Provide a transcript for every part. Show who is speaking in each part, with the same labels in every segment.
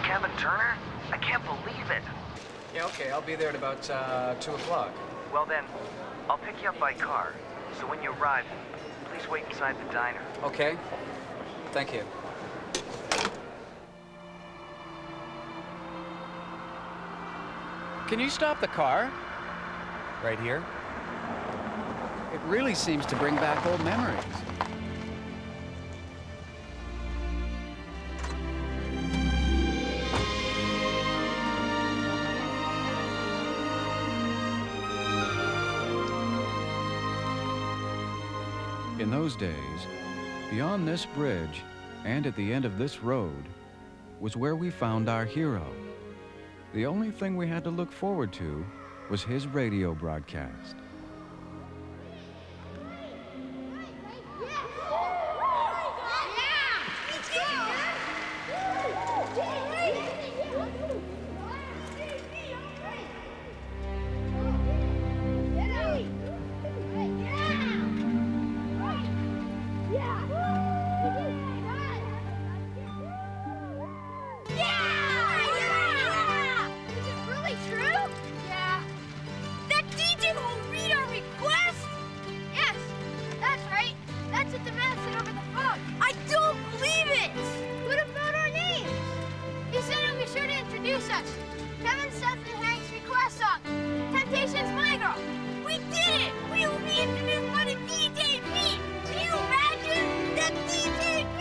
Speaker 1: Kevin Turner? I can't believe it.
Speaker 2: Yeah, okay, I'll be there at about 2 o'clock.
Speaker 1: Well then, I'll pick you up by car. So when you arrive, please wait inside the diner.
Speaker 2: Okay. Thank you. Can you stop the car? Right here. It really seems to bring back old memories. In those days, beyond this bridge and at the end of this road was where we found our hero. The only thing we had to look forward to was his radio broadcast.
Speaker 3: Kevin, Seth, and Hank's request song. Temptations, My Girl. We did it! We will be introduced by the DJ B. Can you imagine? The DJ B!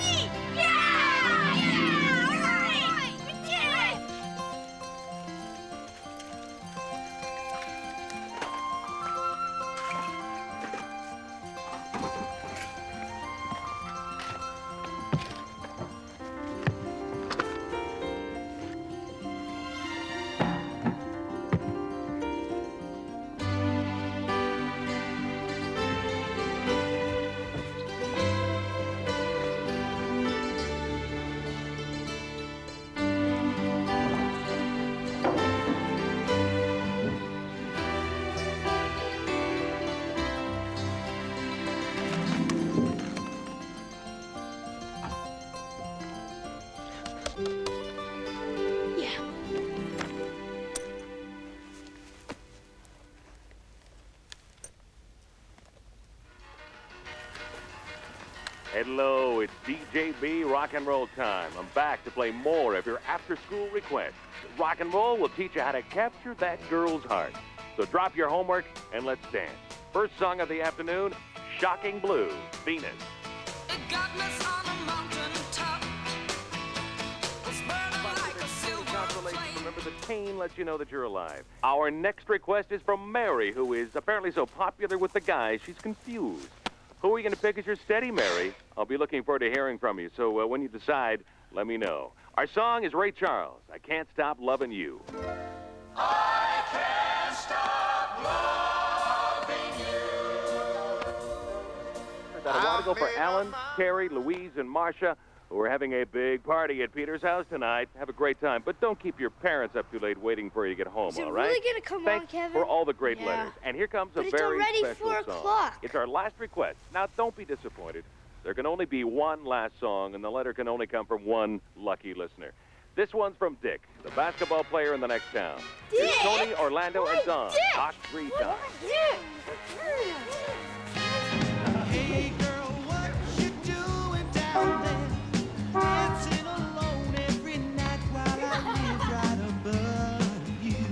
Speaker 3: Yeah! Yeah! All right! We did it!
Speaker 4: Hello, it's DJ B Rock and Roll time. I'm back to play more of your after-school requests. Rock and roll will teach you how to capture that girl's heart. So drop your homework and let's dance. First song of the afternoon, Shocking Blue, Venus.
Speaker 5: It got us on a mountain top. Was burning like a silver flame.
Speaker 4: Remember, the cane lets you know that you're alive. Our next request is from Mary, who is apparently so popular with the guys, she's confused. Who are you going to pick as your steady, Mary? I'll be looking forward to hearing from you, so when you decide, let me know. Our song is Ray Charles, I Can't Stop Loving You.
Speaker 5: I can't stop loving you.
Speaker 4: That a while ago for Alan, Carrie, Louise, and Marcia, who are having a big party at Peter's house tonight. Have a great time, but don't keep your parents up too late waiting for you to get home,
Speaker 3: Is it
Speaker 4: all right?
Speaker 3: really gonna come
Speaker 4: Thanks
Speaker 3: on, Kevin?
Speaker 4: for all the great
Speaker 3: Yeah.
Speaker 4: letters. And here comes
Speaker 3: But
Speaker 4: a
Speaker 3: it's
Speaker 4: very
Speaker 3: already
Speaker 4: special
Speaker 3: 4
Speaker 4: song.
Speaker 3: o'clock.
Speaker 4: It's our last request. Now, don't be disappointed. There can only be one last song, and the letter can only come from one lucky listener. This one's from Dick, the basketball player in the next town.
Speaker 3: Dick?
Speaker 4: Here's Tony, Orlando, and Don.
Speaker 3: Dick?
Speaker 4: Knock 3 times.
Speaker 6: Hey girl, what you doing down there? Dancing alone every night while I live right above you.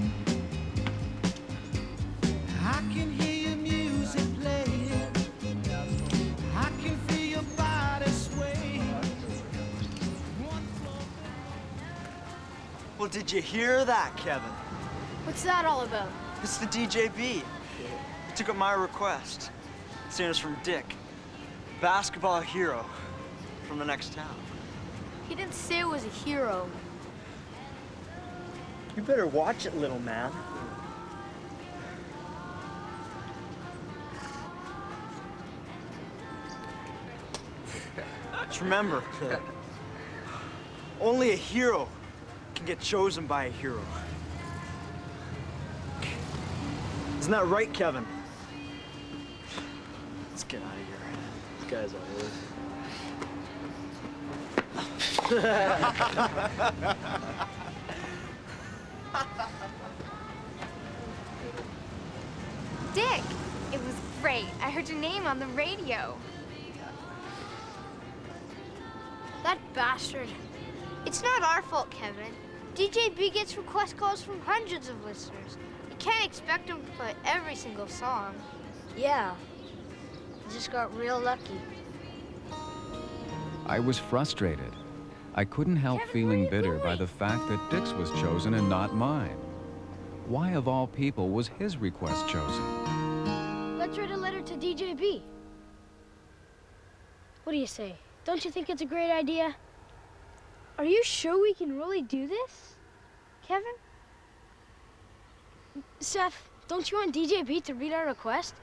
Speaker 6: I can hear your music playing. I can feel your body sway.
Speaker 7: Well, did you hear that, Kevin?
Speaker 3: What's that all about?
Speaker 7: It's the DJB. He took up my request. Saying it's from Dick, basketball hero from the next town.
Speaker 3: He didn't say it was a hero.
Speaker 7: You better watch it, little man. Just remember, only a hero can get chosen by a hero. Isn't that right, Kevin? Let's get out of here. This guy's all over.
Speaker 3: Dick, it was great. I heard your name on the radio.
Speaker 8: That bastard. It's not our fault, Kevin. DJB gets request calls from hundreds of listeners. You can't expect him to play every single song. Yeah. He just got real lucky.
Speaker 2: I was frustrated. I couldn't help
Speaker 8: Kevin,
Speaker 2: feeling
Speaker 8: where are you
Speaker 2: bitter by
Speaker 8: going?
Speaker 2: the fact that Dick's was chosen and not mine. Why, of all people, was his request chosen?
Speaker 8: Let's write a letter to DJB. What do you say? Don't you think it's a great idea? Are you sure we can really do this, Kevin? Seth, don't you want DJB to read our request?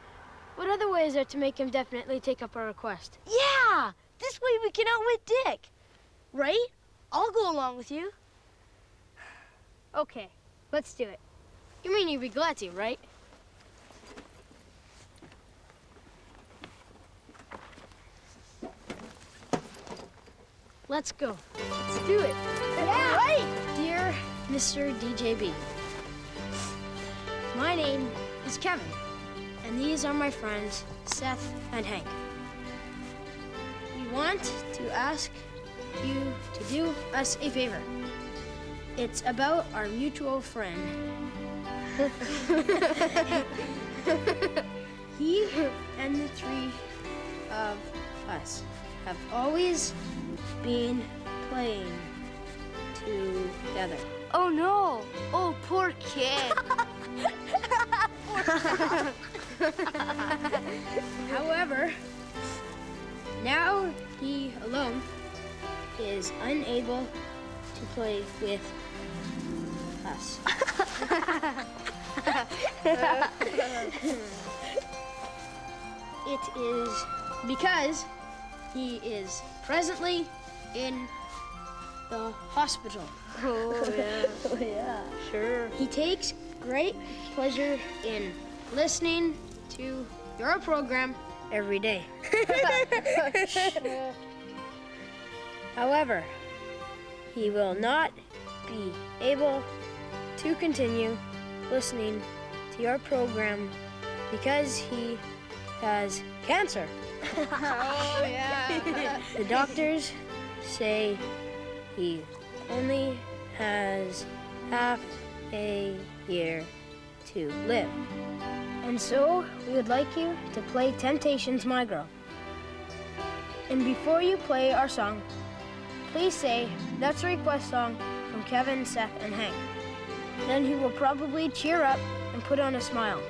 Speaker 8: What other way is there to make him definitely take up our request? Yeah! This way we can outwit Dick. Right? I'll go along with you. Okay, let's do it. You mean you'd be glad to, right? Let's go. Let's do it. Yeah! Right! Dear Mr. DJB, my name is Kevin, and these are my friends, Seth and Hank. We want to ask you to do us a favor. It's about our mutual friend. He and the three of us have always been playing together.
Speaker 3: Oh no! Oh, poor kid.
Speaker 8: However, now he alone is unable to play with us. It is because he is presently in the hospital.
Speaker 3: Oh, yeah.
Speaker 8: Oh, yeah. Sure. He takes great pleasure in listening to your program every day. However, he will not be able to continue listening to your program because he has cancer.
Speaker 3: Oh, yeah.
Speaker 8: The doctors say he only has half a year to live. And so we would like you to play Temptation's My Girl. And before you play our song, please say, "That's a request song from Kevin, Seth, and Hank." Then he will probably cheer up and put on a smile.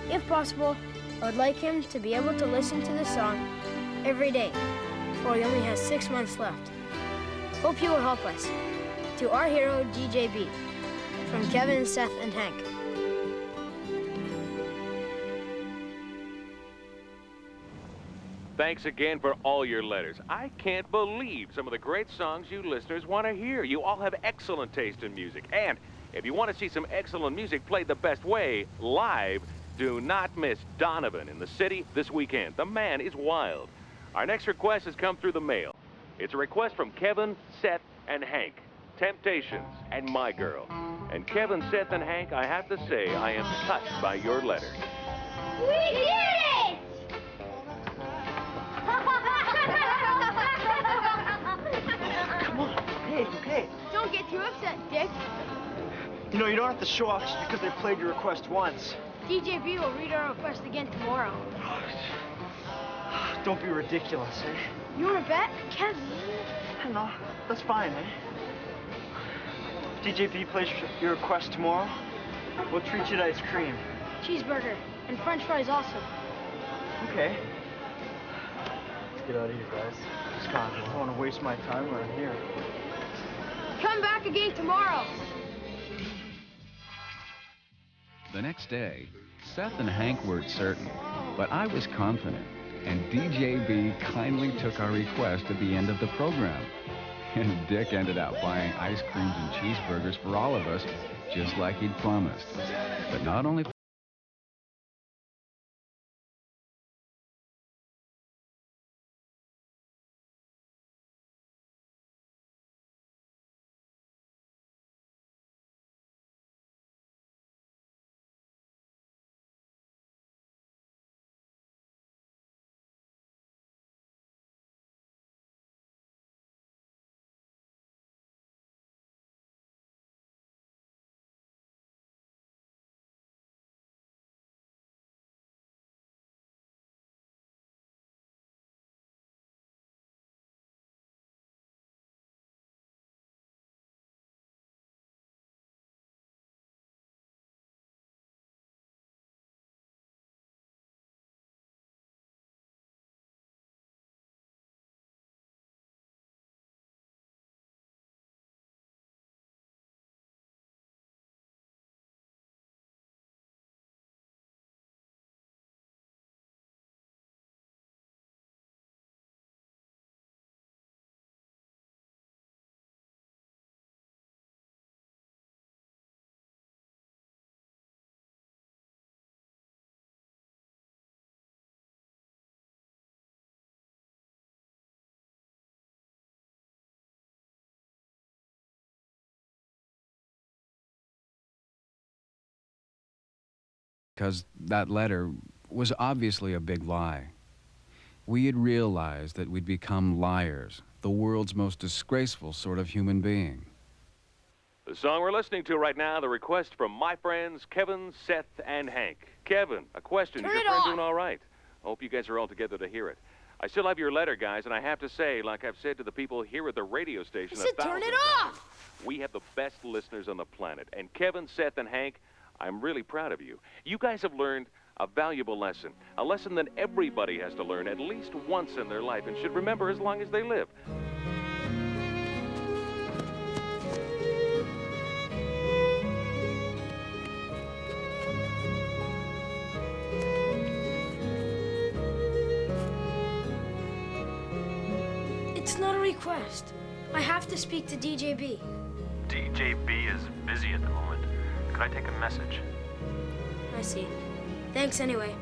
Speaker 8: If possible, I would like him to be able to listen to this song every day, for he only has 6 months left. Hope you will help us. To our hero, DJB, from Kevin, Seth, and Hank.
Speaker 4: Thanks again for all your letters. I can't believe some of the great songs you listeners want to hear. You all have excellent taste in music. And if you want to see some excellent music played the best way, live, do not miss Donovan in the city this weekend. The man is wild. Our next request has come through the mail. It's a request from Kevin, Seth, and Hank. Temptations and My Girl. And Kevin, Seth, and Hank, I have to say, I am touched by your letters.
Speaker 3: We did it!
Speaker 7: Come on. Hey, okay.
Speaker 8: Don't get too upset, Dick.
Speaker 7: You know, you don't have to show off just because they played your request once.
Speaker 8: DJB will read our request again tomorrow.
Speaker 7: Don't be ridiculous, eh?
Speaker 8: You want to bet? Kevin.
Speaker 7: No, that's fine, eh? DJB plays your request tomorrow. We'll treat you to ice cream.
Speaker 8: Cheeseburger and French fries also.
Speaker 7: Okay. Let's get out of here, guys. Scott, I don't want to waste my time around here.
Speaker 8: Come back again tomorrow.
Speaker 2: The next day, Seth and Hank weren't certain, but I was confident, and DJB kindly took our request at the end of the program. And Dick ended up buying ice creams and cheeseburgers for all of us, just like he'd promised. But not only because that letter was obviously a big lie. We had realized that we'd become liars, the world's most disgraceful sort of human being.
Speaker 4: The song we're listening to right now, the request from my friends Kevin, Seth, and Hank. Kevin, a question.
Speaker 3: Turn
Speaker 4: Is
Speaker 3: it
Speaker 4: your friend
Speaker 3: off.
Speaker 4: doing all right? I hope you guys are all together to hear it. I still have your letter, guys, and I have to say, like I've said to the people here at the radio station,
Speaker 3: I said turn
Speaker 4: 1,000
Speaker 3: it
Speaker 4: times,
Speaker 3: off.
Speaker 4: we have the best listeners on the planet. And Kevin, Seth, and Hank, I'm really proud of you. You guys have learned a valuable lesson, a lesson that everybody has to learn at least once in their life and should remember as long as they live.
Speaker 8: It's not a request. I have to speak to DJB.
Speaker 1: DJB is busy at the moment. Could I take a message?
Speaker 8: I see. Thanks anyway.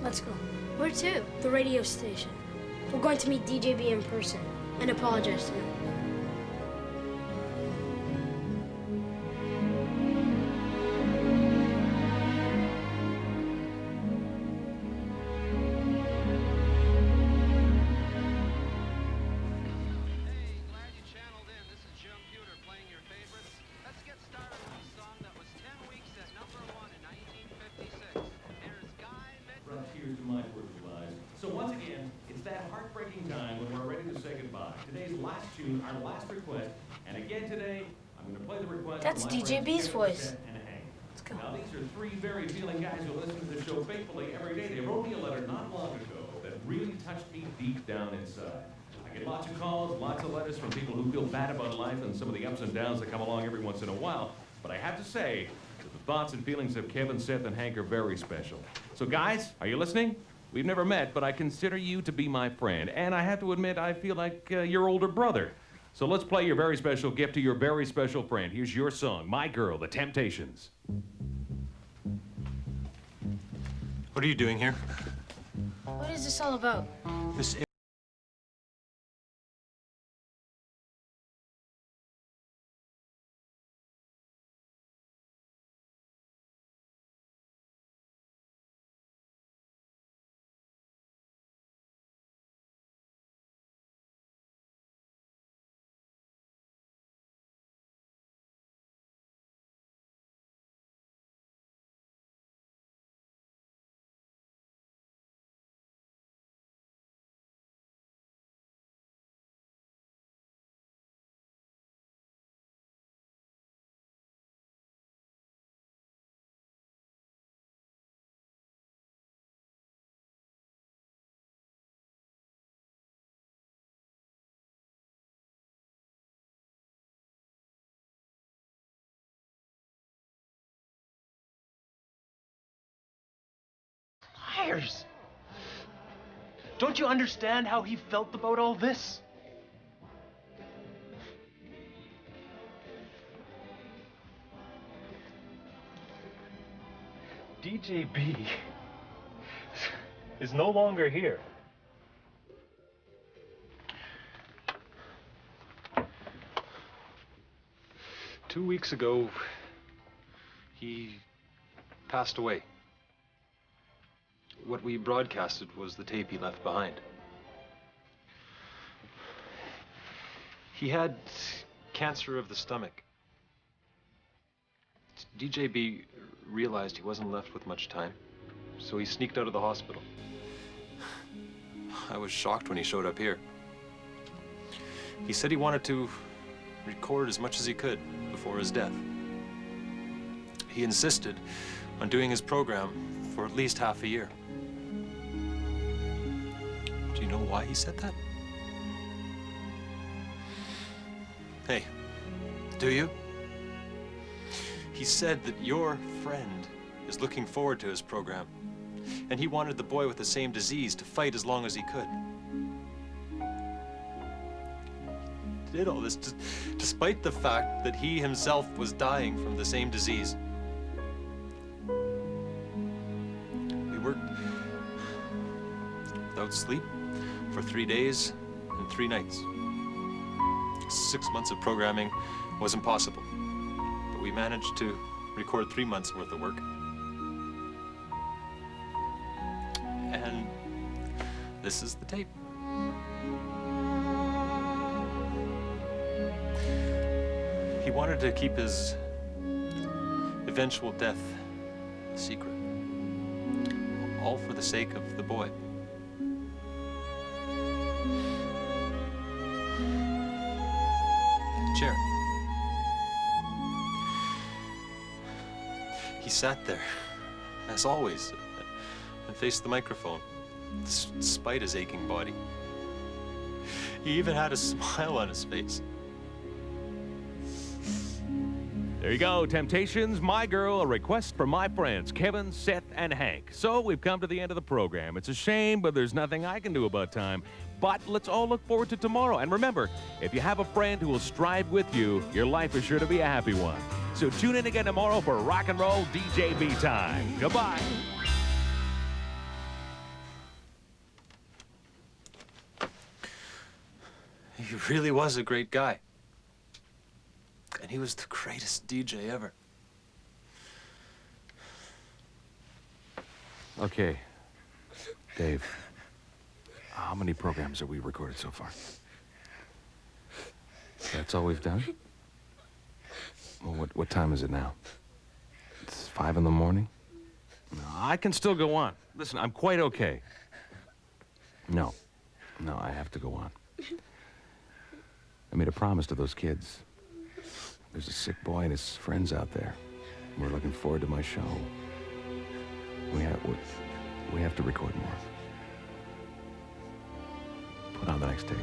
Speaker 8: Let's go. Where to? The radio station. We're going to meet DJB in person and apologize to him.
Speaker 9: Hey, glad you channeled in. This is Jim Pewter playing your favorites. Let's get started with a song that was 10 weeks at #1 in 1956. Here's Guy Midnight.
Speaker 4: Brought tears to my working lives. So once again, it's that heartbreaking time when we're ready to say goodbye. Today's last tune, our last request, and again today, I'm going to play the request.
Speaker 8: That's
Speaker 4: from my
Speaker 8: DJB's
Speaker 4: friends
Speaker 8: voice.
Speaker 4: Kevin, Seth, and Hank.
Speaker 8: Let's go.
Speaker 4: Now these are three very feeling guys who listen to the show faithfully every day. They wrote me a letter not long ago that really touched me deep down inside. I get lots of calls, lots of letters from people who feel bad about life and some of the ups and downs that come along every once in a while. But I have to say that the thoughts and feelings of Kevin, Seth, and Hank are very special. So guys, are you listening? We've never met, but I consider you to be my friend. And I have to admit, I feel like your older brother. So let's play your very special gift to your very special friend. Here's your song, My Girl, The Temptations.
Speaker 10: What are you doing here?
Speaker 8: What is this all about?
Speaker 10: This
Speaker 1: Liars! Don't you understand how he felt about all this? DJB is no longer here.
Speaker 10: Two weeks ago, he passed away. What we broadcasted was the tape he left behind. He had cancer of the stomach. DJB realized he wasn't left with much time, so he sneaked out of the hospital. I was shocked when he showed up here. He said he wanted to record as much as he could before his death. He insisted on doing his program for at least half a year. Do you know why he said that? Hey, do you? He said that your friend is looking forward to his program, and he wanted the boy with the same disease to fight as long as he could. He did all this despite the fact that he himself was dying from the same disease. We worked without sleep for 3 days and 3 nights. 6 months of programming was impossible, but we managed to record 3 months worth of work. And this is the tape. He wanted to keep his eventual death a secret, all for the sake of the boy. Chair. He sat there, as always, and faced the microphone, despite his aching body. He even had a smile on his face.
Speaker 4: There you go, Temptations, My Girl, a request from my friends, Kevin, Seth, and Hank. So we've come to the end of the program. It's a shame, but there's nothing I can do about time. But let's all look forward to tomorrow. And remember, if you have a friend who will strive with you, your life is sure to be a happy one. So tune in again tomorrow for Rock and Roll DJB time. Goodbye.
Speaker 10: He really was a great guy. And he was the greatest DJ ever.
Speaker 2: Okay, Dave, how many programs have we recorded so far? That's all we've done? Well, what time is it now? It's 5 in the morning?
Speaker 4: No, I can still go on. Listen, I'm quite okay.
Speaker 2: No, I have to go on. I made a promise to those kids. There's a sick boy and his friends out there. We're looking forward to my show. We have to record more. Put on the next tape.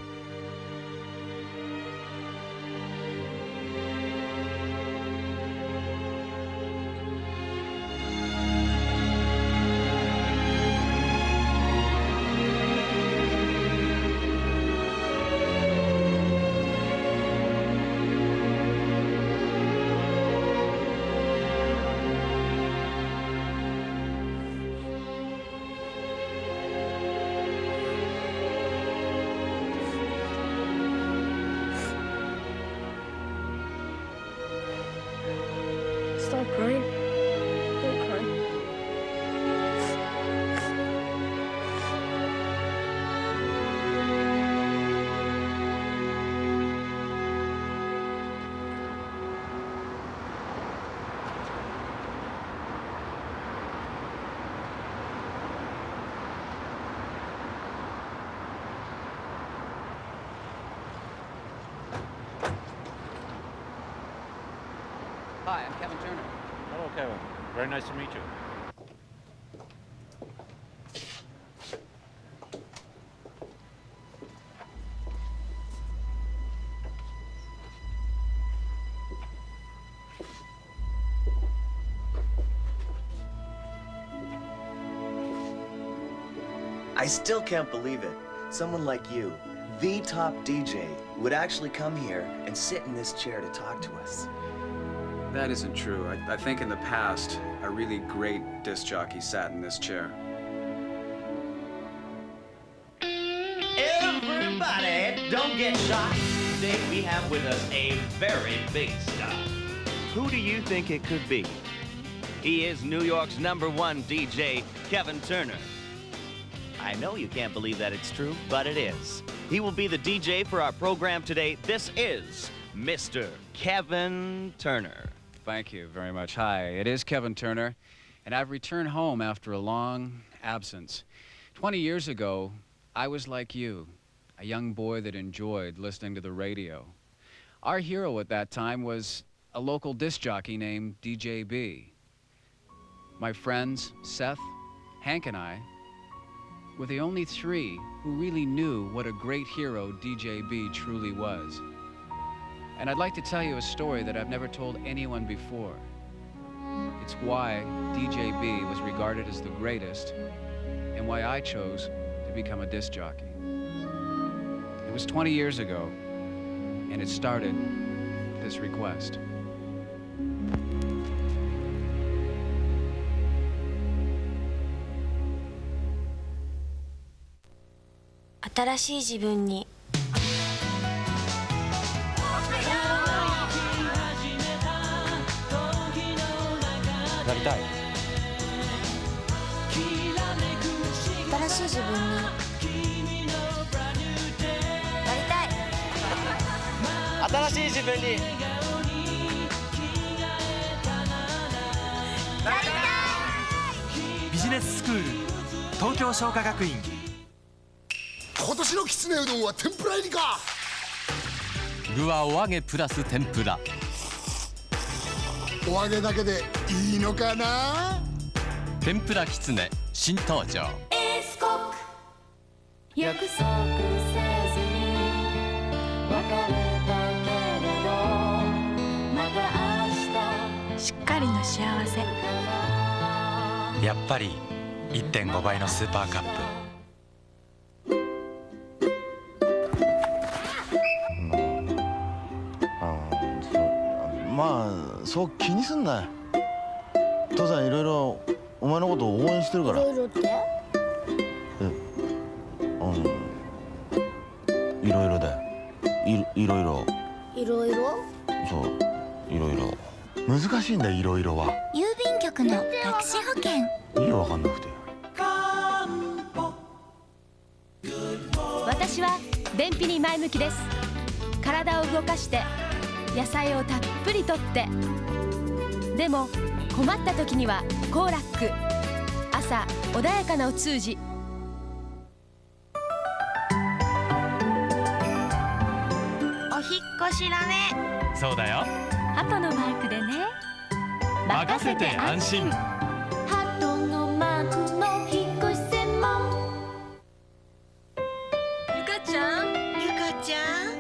Speaker 8: Stop crying. Don't cry.
Speaker 11: Hi, I'm Kevin Turner.
Speaker 12: Hello, Kevin. Very nice to meet you.
Speaker 13: I still can't believe it. Someone like you, the top DJ, would actually come here and sit in this chair to talk to us.
Speaker 11: That isn't true. I think in the past, a really great disc jockey sat in this chair.
Speaker 14: Everybody, don't get shocked. Today we have with us a very big star. Who do you think it could be? He is New York's #1 DJ, Kevin Turner. I know you can't believe that it's true, but it is. He will be the DJ for our program today. This is Mr. Kevin Turner.
Speaker 11: Thank you very much. Hi, it is Kevin Turner, and I've returned home after a long absence. 20 years ago, I was like you, a young boy that enjoyed listening to the radio. Our hero at that time was a local disc jockey named DJ B. My friends, Seth, Hank, and I were the only 3 who really knew what a great hero DJ B truly was. And I'd like to tell you a story that I've never told anyone before. It's why DJ B was regarded as the greatest and why I chose to become a disc jockey. It was 20 years ago, and it started with this request.
Speaker 15: たい。
Speaker 3: 新しい自分になりたい。
Speaker 7: 新しい自分に
Speaker 3: なりたい。
Speaker 16: ビジネススクール東京商科学院。
Speaker 17: 今年のきつねうどんは天ぷら入りか。
Speaker 15: 具はお揚げプラス天ぷら。
Speaker 17: お揚げだけでいいのかな。
Speaker 15: 天ぷらきつね新登場。
Speaker 3: エースコック。約束せずに別れたけれどまた明日しっかりの幸せ。
Speaker 16: やっぱり 1.5 倍のスーパーカップ。
Speaker 18: まあそう気にすんな。父さんいろいろお前のことを応援してるから。
Speaker 8: いろいろって？
Speaker 18: いろいろだよ。いろいろ。
Speaker 8: いろいろ？
Speaker 18: そう、いろいろ。難しいんだよ、いろいろは。
Speaker 3: 郵便局のタクシー保険。
Speaker 18: いいよ、わかんなくて。
Speaker 19: 私は便秘に前向きです。体を動かして野菜をたっぷりとって、でも困った時にはコーラック。朝穏やかなお通じ。
Speaker 3: お引っ越しだね。
Speaker 16: そうだよ。
Speaker 19: 鳩のマークでね。
Speaker 16: 任せて安心。
Speaker 3: 鳩のマークの引っ越し専門。
Speaker 19: ゆかちゃん。
Speaker 3: ゆかちゃん。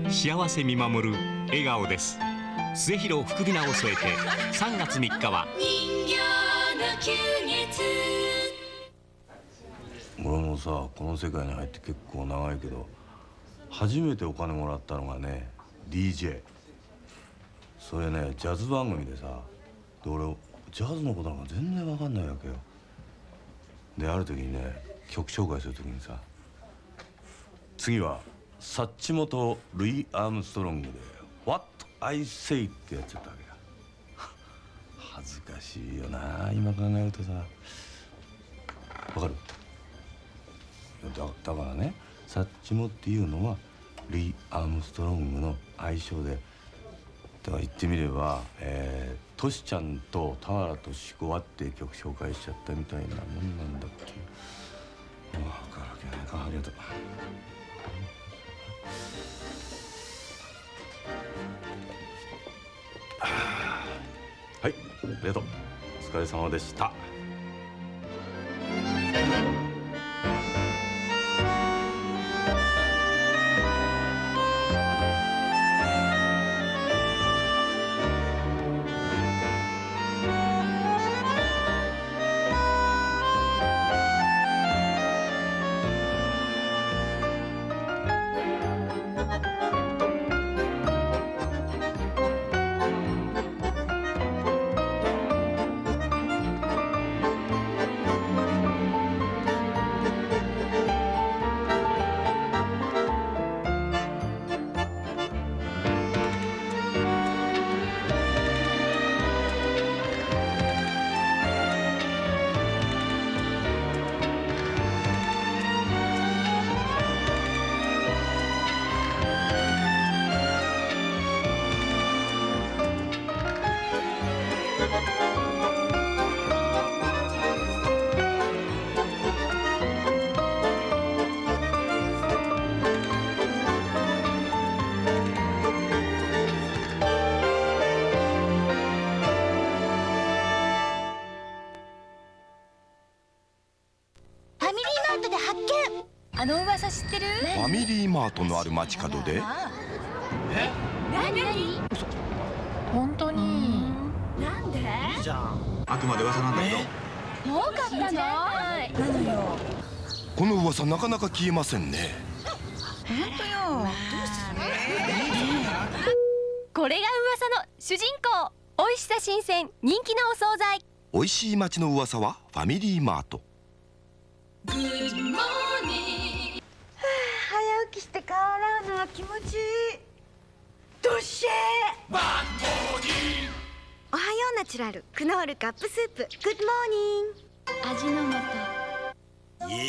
Speaker 20: 幸せ見守る笑顔です。末広福美名を添えて3月3日は
Speaker 3: 人形の休月。
Speaker 18: 俺もさ、この世界に入って結構長いけど初めてお金もらったのがね DJ。 それねジャズ番組でさ、で俺ジャズのことなんか全然わかんないわけよ。である時にね曲紹介する時にさ、次はサッチモとルイ・アームストロングで「What I Say」ってやっちゃったわけよ。恥ずかしいよな今考えるとさ。わかる？だからね、サッチモっていうのはルイ・アームストロングの愛称で、だから言ってみればトシちゃんと田原俊子はって曲紹介しちゃったみたいなもんなんだっけ。分からなきゃないか。ありがとう。はい、ありがとう。お疲れ様でした。
Speaker 19: あの噂知ってる？
Speaker 17: ファミリーマートのある街角で
Speaker 19: 何？本当に？なんで？
Speaker 17: いいじゃん。あくまで噂なんだけど。
Speaker 19: 多かったの？なのよ。
Speaker 17: この噂なかなか消えませんね。
Speaker 19: 本当よ。これが噂の主人公。美味しさ新鮮、人気のお惣菜。
Speaker 17: 美味しい街の噂はファミリーマート。
Speaker 3: 早起きして顔洗うのは気持ちいい。どっしゃー。
Speaker 21: おはようナチュラルクノールカップスープグッドモーニング。味の素。
Speaker 17: イエー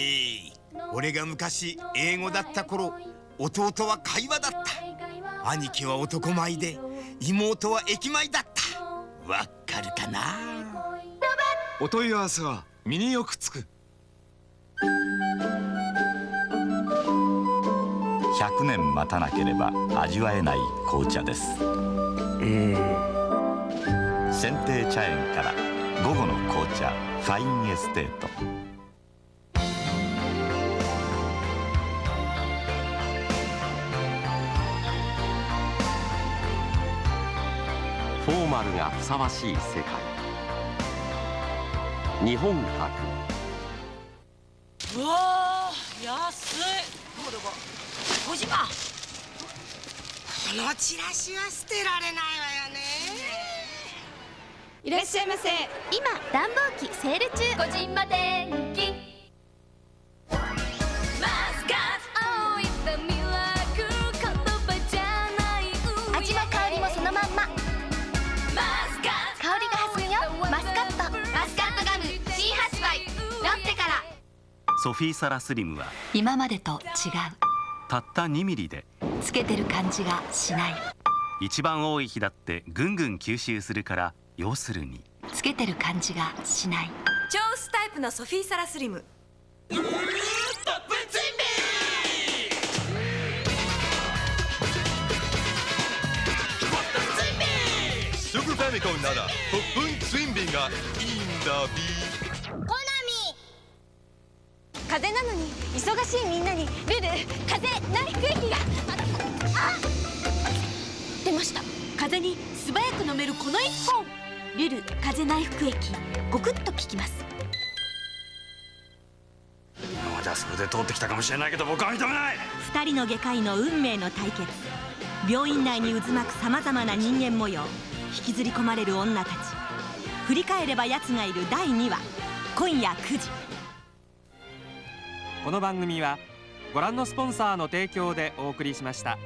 Speaker 17: イ。俺が昔英語だった頃、弟は会話だった。兄貴は男前で妹は駅前だった。わかるかな。お問い合わせは身によくつく。
Speaker 22: 100年待たなければ味わえない紅茶です。選定茶園から午後の紅茶ファインエステート。
Speaker 23: フォーマルがふさわしい世界。日本博。
Speaker 24: うわー、安い。これは小島。このチラシは捨てられないわよね。
Speaker 19: いらっしゃいませ。今暖房機セール中。個人ま電気。味も香りもそのまんま。香りが弾むよ。マスカット。マスカットガム新発売。ロッテから。
Speaker 22: ソフィーサラスリムは
Speaker 25: 今までと違う。
Speaker 22: たった2ミリで
Speaker 25: つけてる感じがしない。
Speaker 22: 一番多い日だってぐんぐん吸収するから、要するに
Speaker 25: つけてる感じがしない。
Speaker 21: 超薄タイプのソフィーサラスリム。
Speaker 26: スープファミコンならトップンツインビーがいいんだビー。
Speaker 3: コナミ。
Speaker 21: 風邪なのに忙しいみんなにルル風邪内服液が。出ました。風邪に素早く飲めるこの1本。ルル風邪内服液、ごくっと効きます。
Speaker 27: 今まではそれで通ってきたかもしれないけど、僕は認めない。
Speaker 28: 2人の外科医の運命の対決。病院内に渦巻くさまざまな人間模様、引きずり込まれる女たち。振り返れば奴がいる第2話、今夜9時。
Speaker 29: この番組はご覧のスポンサーの提供でお送りしました。